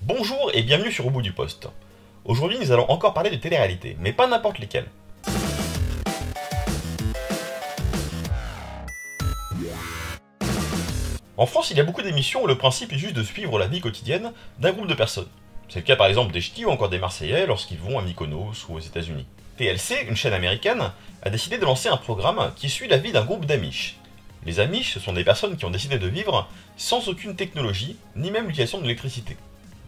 Bonjour et bienvenue sur Au bout du poste. Aujourd'hui nous allons encore parler de télé-réalité, mais pas n'importe lesquelles. En France, il y a beaucoup d'émissions où le principe est juste de suivre la vie quotidienne d'un groupe de personnes. C'est le cas par exemple des Ch'tis ou encore des Marseillais lorsqu'ils vont à Mykonos ou aux États-Unis. TLC, une chaîne américaine, a décidé de lancer un programme qui suit la vie d'un groupe d'Amish. Les Amish, ce sont des personnes qui ont décidé de vivre sans aucune technologie, ni même l'utilisation de l'électricité.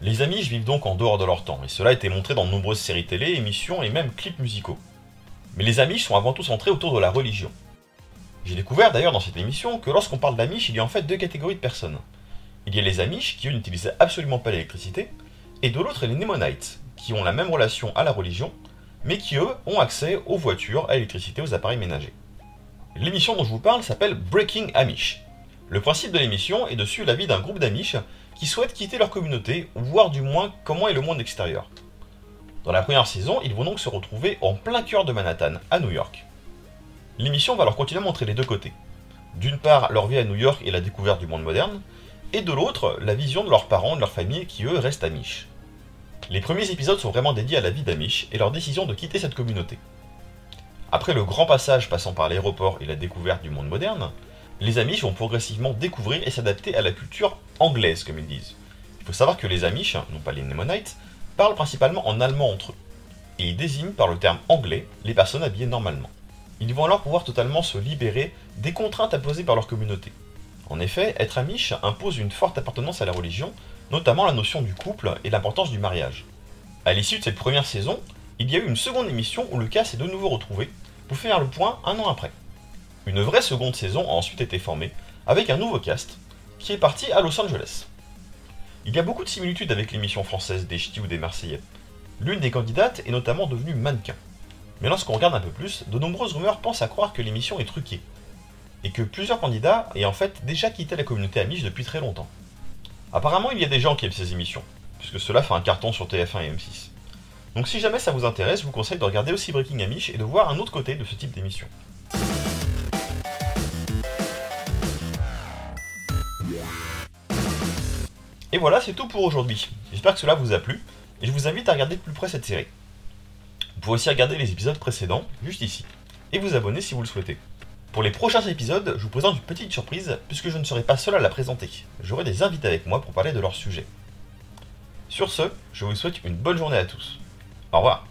Les Amish vivent donc en dehors de leur temps, et cela a été montré dans de nombreuses séries télé, émissions et même clips musicaux. Mais les Amish sont avant tout centrés autour de la religion. J'ai découvert d'ailleurs dans cette émission que lorsqu'on parle d'Amish, il y a en fait deux catégories de personnes. Il y a les Amish qui eux n'utilisent absolument pas l'électricité, et de l'autre les Nemonites, qui ont la même relation à la religion, mais qui eux ont accès aux voitures, à l'électricité, aux appareils ménagers. L'émission dont je vous parle s'appelle Breaking Amish. Le principe de l'émission est de suivre la vie d'un groupe d'Amish qui souhaitent quitter leur communauté, ou voir du moins comment est le monde extérieur. Dans la première saison, ils vont donc se retrouver en plein cœur de Manhattan, à New York. L'émission va leur continuer à montrer les deux côtés. D'une part, leur vie à New York et la découverte du monde moderne, et de l'autre, la vision de leurs parents, de leur famille, qui eux restent Amish. Les premiers épisodes sont vraiment dédiés à la vie d'Amish et leur décision de quitter cette communauté. Après le grand passage passant par l'aéroport et la découverte du monde moderne, les Amish vont progressivement découvrir et s'adapter à la culture anglaise, comme ils disent. Il faut savoir que les Amish, non pas les Nemonites, parlent principalement en allemand entre eux, et ils désignent par le terme anglais les personnes habillées normalement. Ils vont alors pouvoir totalement se libérer des contraintes imposées par leur communauté. En effet, être Amish impose une forte appartenance à la religion, notamment la notion du couple et l'importance du mariage. À l'issue de cette première saison, il y a eu une seconde émission où le cas s'est de nouveau retrouvé, pour faire le point un an après. Une vraie seconde saison a ensuite été formée, avec un nouveau cast, qui est parti à Los Angeles. Il y a beaucoup de similitudes avec l'émission française des Ch'tis ou des Marseillais. L'une des candidates est notamment devenue mannequin. Mais lorsqu'on regarde un peu plus, de nombreuses rumeurs pensent à croire que l'émission est truquée, et que plusieurs candidats aient en fait déjà quitté la communauté Amish depuis très longtemps. Apparemment, il y a des gens qui aiment ces émissions, puisque cela fait un carton sur TF1 et M6. Donc si jamais ça vous intéresse, je vous conseille de regarder aussi Breaking Amish et de voir un autre côté de ce type d'émission. Et voilà, c'est tout pour aujourd'hui. J'espère que cela vous a plu, et je vous invite à regarder de plus près cette série. Vous pouvez aussi regarder les épisodes précédents, juste ici, et vous abonner si vous le souhaitez. Pour les prochains épisodes, je vous présente une petite surprise, puisque je ne serai pas seul à la présenter. J'aurai des invités avec moi pour parler de leur sujet. Sur ce, je vous souhaite une bonne journée à tous. Au revoir.